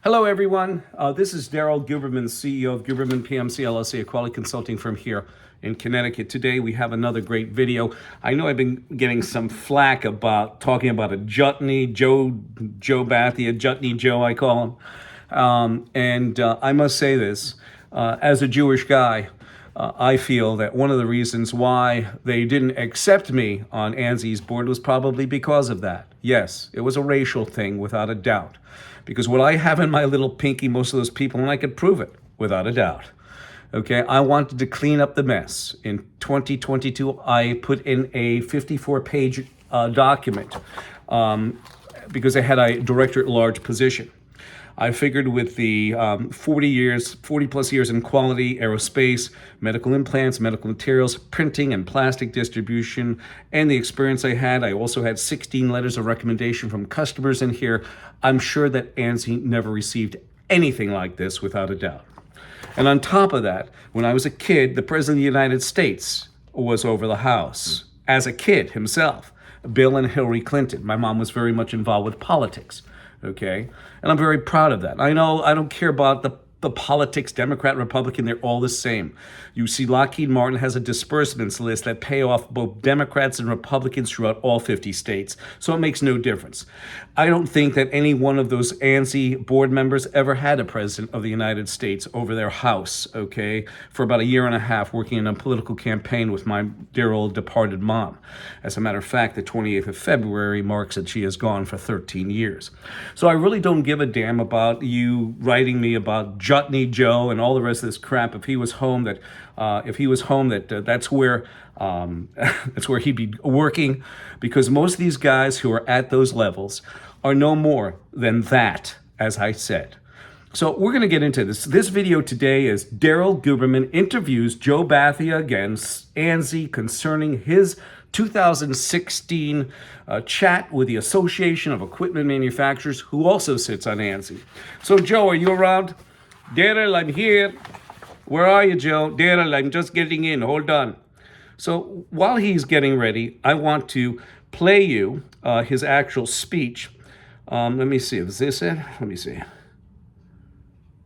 Hello, everyone. This is Daryl Guberman, CEO of Guberman-PMC, LLC, a quality consulting firm here in Connecticut. Today, we have another great video. I know I've been getting some flack about talking about a Jutney, Joe Bhathia, Jutney Joe, I call him. I must say this, as a Jewish guy, I feel that one of the reasons why they didn't accept me on ANSI's board was probably because of that. Yes, it was a racial thing, without a doubt. Because what I have in my little pinky, most of those people, and I could prove it, without a doubt. Okay, I wanted to clean up the mess. In 2022, I put in a 54-page document because I had a director-at-large position. I figured with the 40 plus years in quality, aerospace, medical implants, medical materials, printing and plastic distribution, and the experience I had, I also had 16 letters of recommendation from customers in here. I'm sure that ANSI never received anything like this, without a doubt. And on top of that, when I was a kid, the President of the United States was over the House as a kid himself, Bill and Hillary Clinton. My mom was very much involved with politics. Okay, and I'm very proud of that. I know I don't care about the politics, Democrat, Republican, they're all the same. You see, Lockheed Martin has a disbursements list that pay off both Democrats and Republicans throughout all 50 states. So it makes no difference. I don't think that any one of those ANSI board members ever had a president of the United States over their house, okay, for about a year and a half working in a political campaign with my dear old departed mom. As a matter of fact, the 28th of February marks that she has gone for 13 years. So I really don't give a damn about you writing me about Jutney Joe and all the rest of this crap. If he was home, that's where that's where he'd be working, because most of these guys who are at those levels are no more than that, as I said. So we're going to get into this. This video today is Daryl Guberman interviews Joe Bhathia against ANSI concerning his 2016 chat with the Association of Equipment Manufacturers, who also sits on ANSI. So Joe, are you around? Daryl, I'm here. Where are you, Joe? Daryl, I'm just getting in. Hold on. So while he's getting ready, I want to play you his actual speech. Let me see. Is this it? Let me see.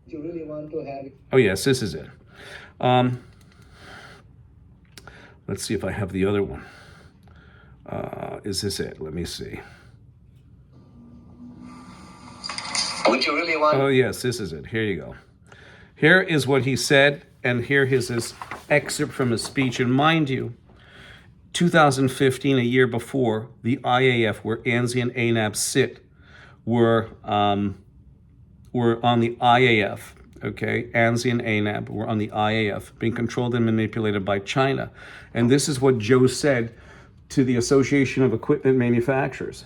You really want to have... Oh, yes, this is it. Let's see if I have the other one. Is this it? Let me see. Would you really want... Oh, yes, this is it. Here you go. Here is what he said, and here is his excerpt from his speech. And mind you, 2015, a year before, the IAF, where ANSI and ANAB sit, were on the IAF. Okay, ANSI and ANAB were on the IAF, being controlled and manipulated by China. And this is what Joe said to the Association of Equipment Manufacturers.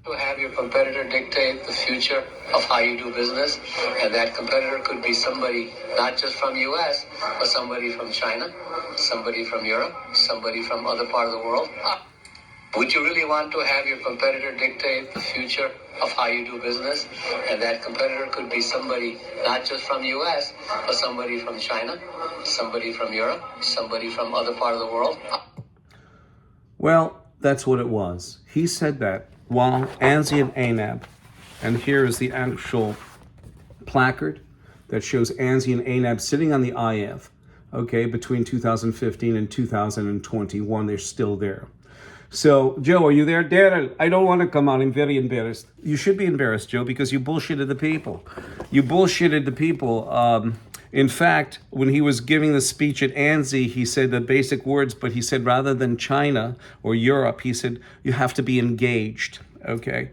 To have your competitor dictate the future of how you do business, and that competitor could be somebody not just from US, but somebody from China, somebody from Europe, somebody from other part of the world. Would you really want to have your competitor dictate the future of how you do business, and that competitor could be somebody not just from US, but somebody from China, somebody from Europe, somebody from other part of the world? Well, that's what it was. He said that while ANSI and ANAB, and here is the actual placard that shows ANSI and ANAB sitting on the IF, okay, between 2015 and 2021, they're still there. So, Joe, are you there? Daryl, I don't want to come out. I'm very embarrassed. You should be embarrassed, Joe, because you bullshitted the people. You bullshitted the people. In fact, when he was giving the speech at ANSI, he said the basic words, but he said rather than China or Europe, he said you have to be engaged, okay?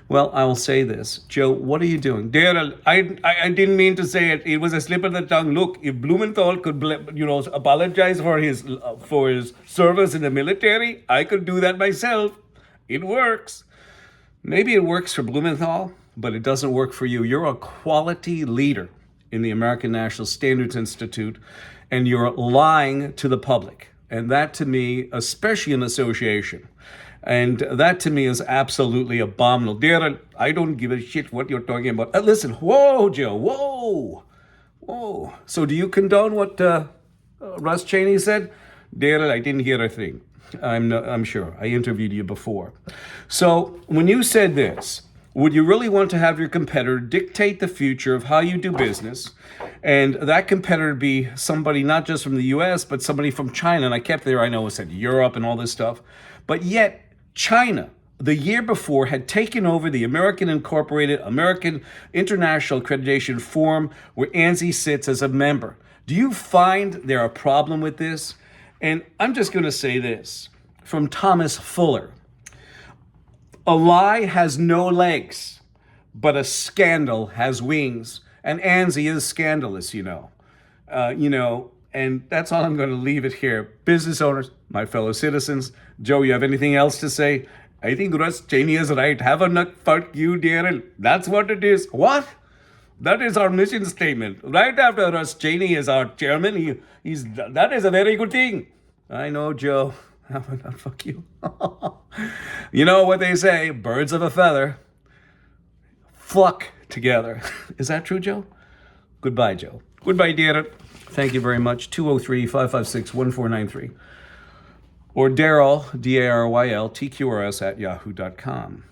Well, I will say this. Joe, what are you doing? Daryl, I didn't mean to say it. It was a slip of the tongue. Look, if Blumenthal could, apologize for his service in the military, I could do that myself. It works. Maybe it works for Blumenthal, but it doesn't work for you. You're a quality leader in the American National Standards Institute, and you're lying to the public. And that to me, especially an association, and that to me is absolutely abominable. Daryl, I don't give a shit what you're talking about. Listen, whoa, Joe, whoa. So do you condone what Russ Chaney said? Daryl, I didn't hear a thing. I'm sure. I interviewed you before. So when you said this, Would you really want to have your competitor dictate the future of how you do business? And that competitor be somebody not just from the US, but somebody from China. And I kept there, I know it said Europe and all this stuff. But yet, China, the year before, had taken over the American International Accreditation Forum, where ANSI sits as a member. Do you find there a problem with this? And I'm just going to say this from Thomas Fuller. A lie has no legs, but a scandal has wings. And ANSI is scandalous, and that's all I'm going to leave it here. Business owners, my fellow citizens, Joe, you have anything else to say? I think Russ Chaney is right. Have a nut, fuck you, Daryl. That's what it is. What? That is our mission statement. Right after Russ Chaney is our chairman, that is a very good thing. I know, Joe. Have a nut, fuck you. You know what they say, birds of a feather flock together. Is that true, Joe? Goodbye, Joe. Goodbye, Daryl. Thank you very much. 203-556-1493. Or Daryl, Daryl, TQRS at yahoo.com.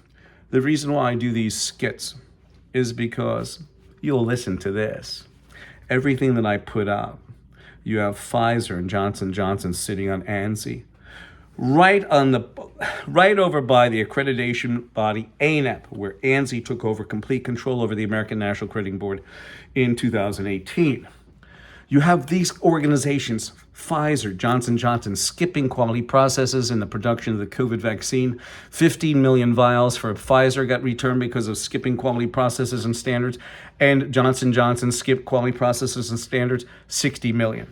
The reason why I do these skits is because you'll listen to this. Everything that I put out, you have Pfizer and Johnson & Johnson sitting on ANSI. Right over by the accreditation body ANAB, where ANSI took over complete control over the American National Accrediting Board in 2018. You have these organizations, Pfizer, Johnson & Johnson, skipping quality processes in the production of the COVID vaccine. 15 million vials for Pfizer got returned because of skipping quality processes and standards. And Johnson & Johnson skipped quality processes and standards, 60 million.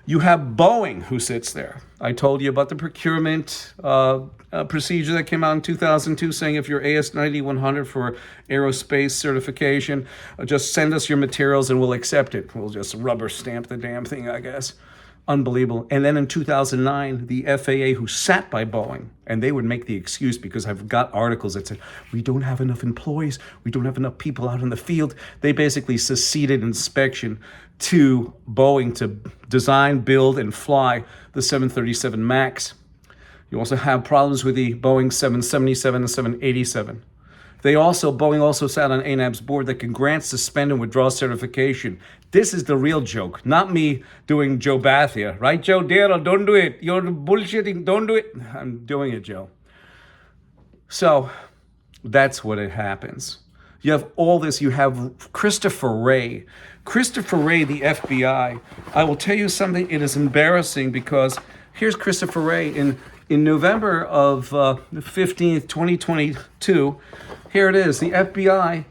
You have Boeing who sits there. I told you about the procurement procedure that came out in 2002 saying if you're AS9100 for aerospace certification, just send us your materials and we'll accept it. We'll just rubber stamp the damn thing, I guess. Unbelievable. And then in 2009, the FAA, who sat by Boeing, and they would make the excuse because I've got articles that said, we don't have enough employees, we don't have enough people out in the field. They basically seceded inspection to Boeing to design, build, and fly the 737 MAX. You also have problems with the Boeing 777 and 787. Boeing also sat on ANAB's board that can grant, suspend, and withdraw certification. This is the real joke, not me doing Joe Bhathia. Right, Joe? Daryl, don't do it. You're bullshitting. Don't do it. I'm doing it, Joe. So that's what it happens. You have all this. You have Christopher Wray. Christopher Wray, the FBI. I will tell you something. It is embarrassing because here's Christopher Wray in November of 15th, 2022. Here it is. The FBI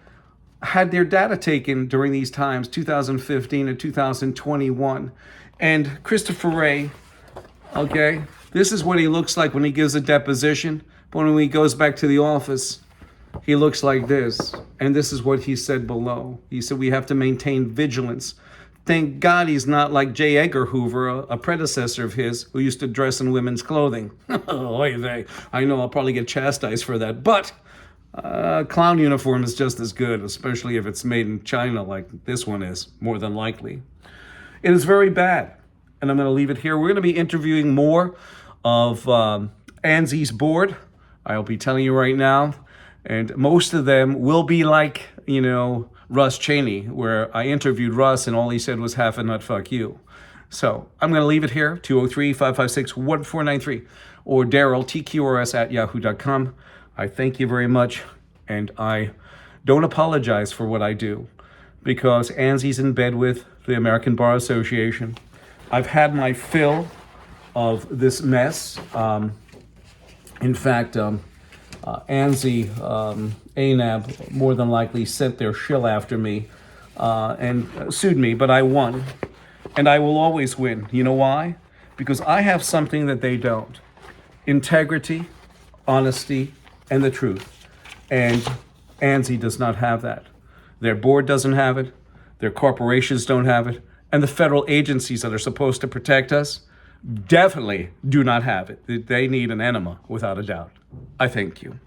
had their data taken during these times, 2015 and 2021. And Christopher Wray, okay, this is what he looks like when he gives a deposition. But when he goes back to the office, he looks like this. And this is what he said below. He said, we have to maintain vigilance. Thank God he's not like J. Edgar Hoover, a predecessor of his, who used to dress in women's clothing. I know I'll probably get chastised for that. But clown uniform is just as good, especially if it's made in China like this one is, more than likely. It is very bad. And I'm going to leave it here. We're going to be interviewing more of ANSI's board. I'll be telling you right now. And most of them will be like, Russ Chaney, where I interviewed Russ and all he said was half a nut, fuck you. So I'm going to leave it here, 203-556-1493, or Daryl, TQRS at yahoo.com. I thank you very much, and I don't apologize for what I do, because ANSI's in bed with the American Bar Association. I've had my fill of this mess. In fact, ANSI, ANAB, more than likely sent their shill after me and sued me, but I won. And I will always win. You know why? Because I have something that they don't. Integrity, honesty, and the truth. And ANSI does not have that. Their board doesn't have it. Their corporations don't have it. And the federal agencies that are supposed to protect us definitely do not have it. They need an enema, without a doubt. I thank you.